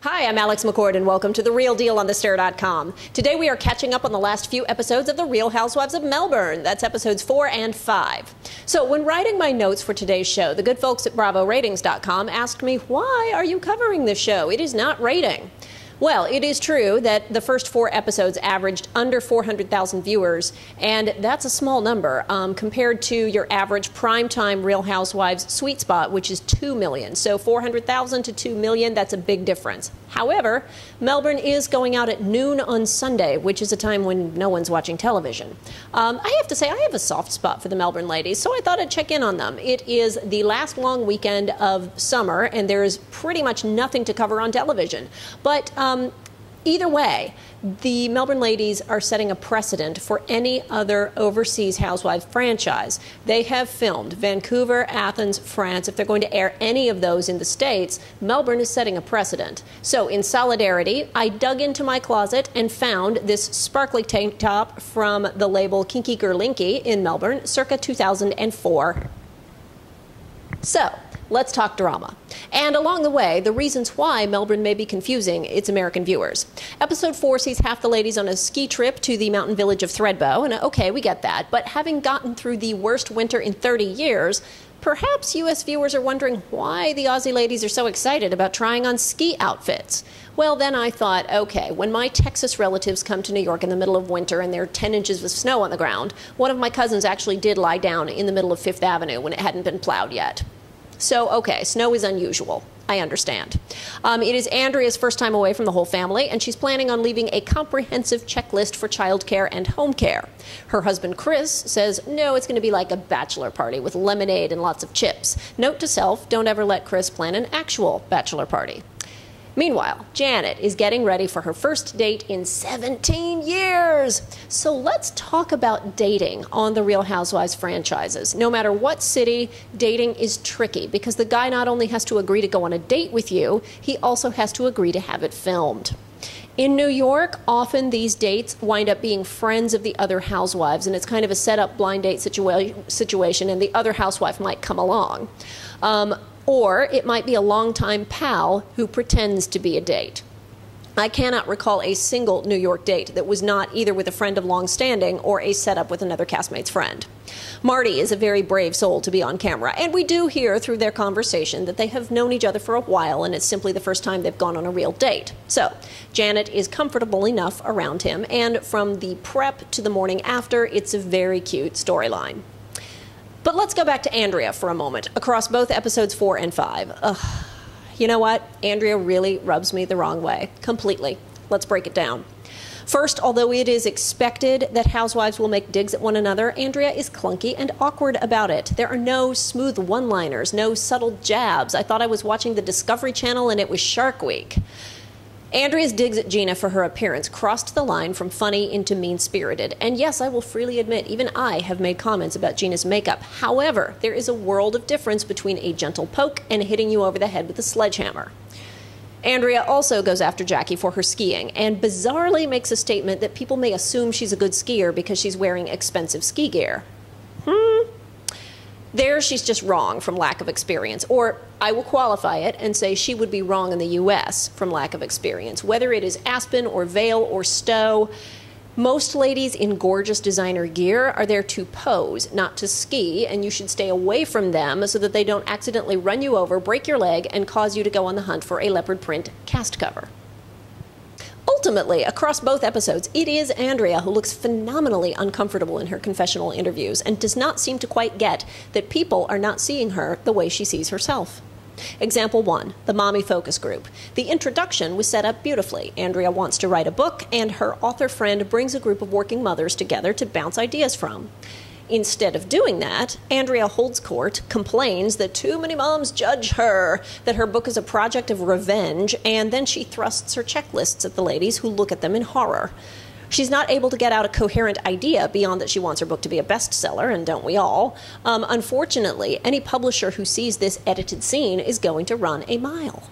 Hi, I'm Alex McCord, and welcome to The Real Deal on TheStir.com. Today we are catching up on the last few episodes of The Real Housewives of Melbourne. That's episodes 4 and 5. So when writing my notes for today's show, the good folks at BravoRatings.com asked me, why are you covering this show? It is not rating. Well, it is true that the first 4 episodes averaged under 400,000 viewers, and that's a small number compared to your average primetime Real Housewives sweet spot, which is 2 million. So 400,000 to 2 million, that's a big difference. However, Melbourne is going out at noon on Sunday, which is a time when no one's watching television. I have to say, I have a soft spot for the Melbourne ladies, so I thought I'd check in on them. It is the last long weekend of summer, and there is pretty much nothing to cover on television. But either way, the Melbourne ladies are setting a precedent for any other overseas housewife franchise. They have filmed Vancouver, Athens, France. If they're going to air any of those in the States, Melbourne is setting a precedent. So in solidarity, I dug into my closet and found this sparkly tank top from the label Kinky Girlinky in Melbourne, circa 2004. So let's talk drama. And along the way, the reasons why Melbourne may be confusing its American viewers. Episode 4 sees half the ladies on a ski trip to the mountain village of Thredbo, and okay, we get that. But having gotten through the worst winter in 30 years, perhaps U.S. viewers are wondering why the Aussie ladies are so excited about trying on ski outfits. Well, then I thought, okay, when my Texas relatives come to New York in the middle of winter and there are 10 inches of snow on the ground, one of my cousins actually did lie down in the middle of Fifth Avenue when it hadn't been plowed yet. So, okay, snow is unusual. I understand. It is Andrea's first time away from the whole family, and she's planning on leaving a comprehensive checklist for childcare and home care. Her husband, Chris, says, no, it's going to be like a bachelor party with lemonade and lots of chips. Note to self, don't ever let Chris plan an actual bachelor party. Meanwhile, Janet is getting ready for her first date in 17 years. So let's talk about dating on the Real Housewives franchises. No matter what city, dating is tricky because the guy not only has to agree to go on a date with you, he also has to agree to have it filmed. In New York, often these dates wind up being friends of the other housewives, and it's kind of a set-up blind date situation, and the other housewife might come along. Or it might be a longtime pal who pretends to be a date. I cannot recall a single New York date that was not either with a friend of long standing or a setup with another castmate's friend. Marty is a very brave soul to be on camera, and we do hear through their conversation that they have known each other for a while and it's simply the first time they've gone on a real date. So, Janet is comfortable enough around him, and from the prep to the morning after, it's a very cute storyline. But let's go back to Andrea for a moment, across both episodes 4 and 5. Ugh. You know what? Andrea really rubs me the wrong way. Completely. Let's break it down. First, although it is expected that housewives will make digs at one another, Andrea is clunky and awkward about it. There are no smooth one-liners, no subtle jabs. I thought I was watching the Discovery Channel and it was Shark Week. Andrea's digs at Gina for her appearance crossed the line from funny into mean-spirited. And yes, I will freely admit, even I have made comments about Gina's makeup. However, there is a world of difference between a gentle poke and hitting you over the head with a sledgehammer. Andrea also goes after Jackie for her skiing, and bizarrely makes a statement that people may assume she's a good skier because she's wearing expensive ski gear. There, she's just wrong from lack of experience. Or I will qualify it and say she would be wrong in the U.S. from lack of experience. Whether it is Aspen or Vail or Stowe, most ladies in gorgeous designer gear are there to pose, not to ski, and you should stay away from them so that they don't accidentally run you over, break your leg, and cause you to go on the hunt for a leopard print cast cover. Ultimately, across both episodes, it is Andrea who looks phenomenally uncomfortable in her confessional interviews and does not seem to quite get that people are not seeing her the way she sees herself. Example 1, the Mommy Focus Group. The introduction was set up beautifully. Andrea wants to write a book, and her author friend brings a group of working mothers together to bounce ideas from. Instead of doing that, Andrea holds court, complains that too many moms judge her, that her book is a project of revenge, and then she thrusts her checklists at the ladies who look at them in horror. She's not able to get out a coherent idea beyond that she wants her book to be a bestseller, and don't we all? Unfortunately, any publisher who sees this edited scene is going to run a mile.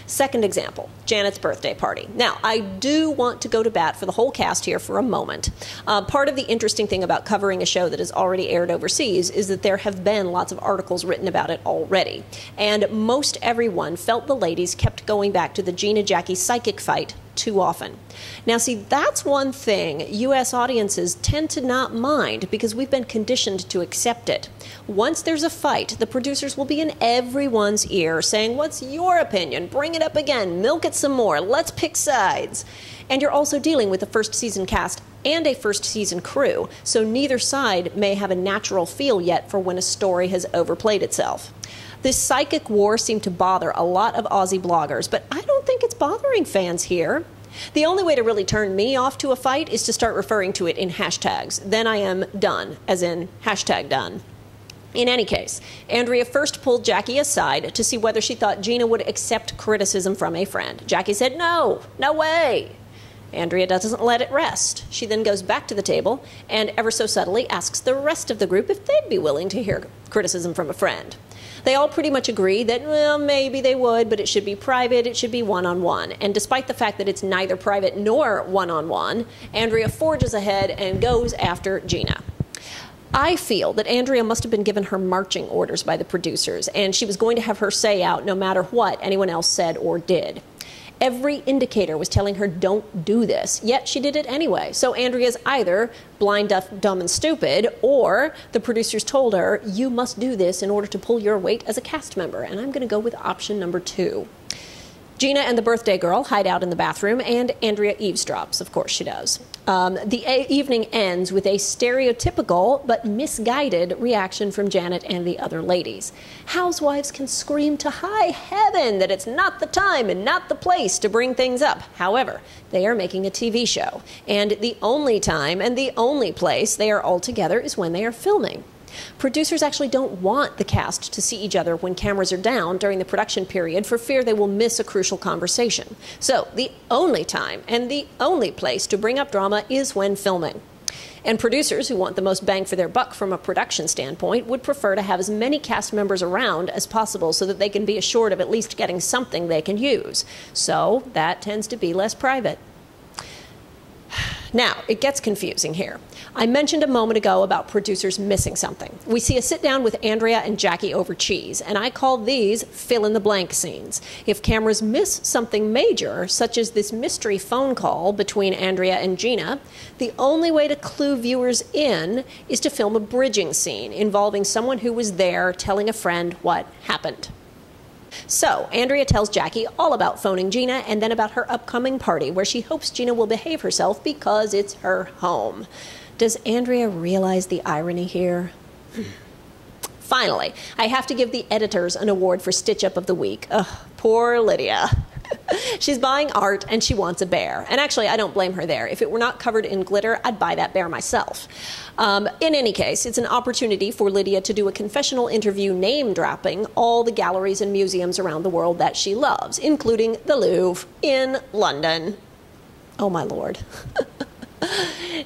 Second example, Janet's birthday party. Now, I do want to go to bat for the whole cast here for a moment. Part of the interesting thing about covering a show that has already aired overseas is that there have been lots of articles written about it already. And most everyone felt the ladies kept going back to the Gina-Jackie psychic fight too often. Now, see, that's one thing U.S. audiences tend to not mind because we've been conditioned to accept it. Once there's a fight, the producers will be in everyone's ear saying, "What's your opinion? Bring it up again. Milk it some more. Let's pick sides." And you're also dealing with a first season cast and a first season crew, so neither side may have a natural feel yet for when a story has overplayed itself. This psychic war seemed to bother a lot of Aussie bloggers, but I don't think it's bothering fans here. The only way to really turn me off to a fight is to start referring to it in hashtags. Then I am done, as in hashtag done. In any case, Andrea first pulled Jackie aside to see whether she thought Gina would accept criticism from a friend. Jackie said, "No, no way." Andrea doesn't let it rest. She then goes back to the table and ever so subtly asks the rest of the group if they'd be willing to hear criticism from a friend. They all pretty much agree that, well, maybe they would, but it should be private, it should be one-on-one. And despite the fact that it's neither private nor one-on-one, Andrea forges ahead and goes after Gina. I feel that Andrea must have been given her marching orders by the producers, and she was going to have her say out no matter what anyone else said or did. Every indicator was telling her, don't do this, yet she did it anyway. So Andrea's either blind, deaf, dumb, and stupid, or the producers told her, you must do this in order to pull your weight as a cast member. And I'm going to go with option number 2. Gina and the birthday girl hide out in the bathroom, and Andrea eavesdrops. Of course she does. The evening ends with a stereotypical but misguided reaction from Janet and the other ladies. Housewives can scream to high heaven that it's not the time and not the place to bring things up. However, they are making a TV show, and the only time and the only place they are all together is when they are filming. Producers actually don't want the cast to see each other when cameras are down during the production period for fear they will miss a crucial conversation. So the only time and the only place to bring up drama is when filming. And producers who want the most bang for their buck from a production standpoint would prefer to have as many cast members around as possible so that they can be assured of at least getting something they can use. So that tends to be less private. Now, it gets confusing here. I mentioned a moment ago about producers missing something. We see a sit-down with Andrea and Jackie over cheese, and I call these fill-in-the-blank scenes. If cameras miss something major, such as this mystery phone call between Andrea and Gina, the only way to clue viewers in is to film a bridging scene involving someone who was there telling a friend what happened. So, Andrea tells Jackie all about phoning Gina and then about her upcoming party where she hopes Gina will behave herself because it's her home. Does Andrea realize the irony here? Finally, I have to give the editors an award for Stitch Up of the Week. Ugh, poor Lydia. She's buying art and she wants a bear. And actually, I don't blame her there. If it were not covered in glitter, I'd buy that bear myself. In any case, it's an opportunity for Lydia to do a confessional interview name-dropping all the galleries and museums around the world that she loves, including the Louvre in London. Oh, my Lord.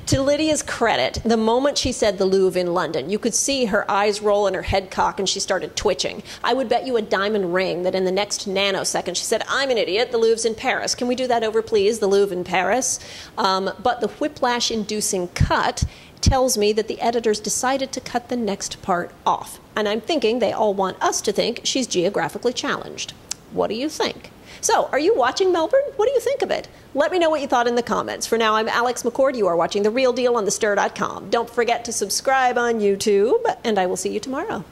To Lydia's credit, the moment she said the Louvre in London, you could see her eyes roll and her head cock and she started twitching. I would bet you a diamond ring that in the next nanosecond she said, I'm an idiot, the Louvre's in Paris. Can we do that over, please? The Louvre in Paris. But the whiplash-inducing cut tells me that the editors decided to cut the next part off. And I'm thinking they all want us to think she's geographically challenged. What do you think? So, are you watching Melbourne? What do you think of it? Let me know what you thought in the comments. For now, I'm Alex McCord. You are watching The Real Deal on TheStir.com. Don't forget to subscribe on YouTube, and I will see you tomorrow.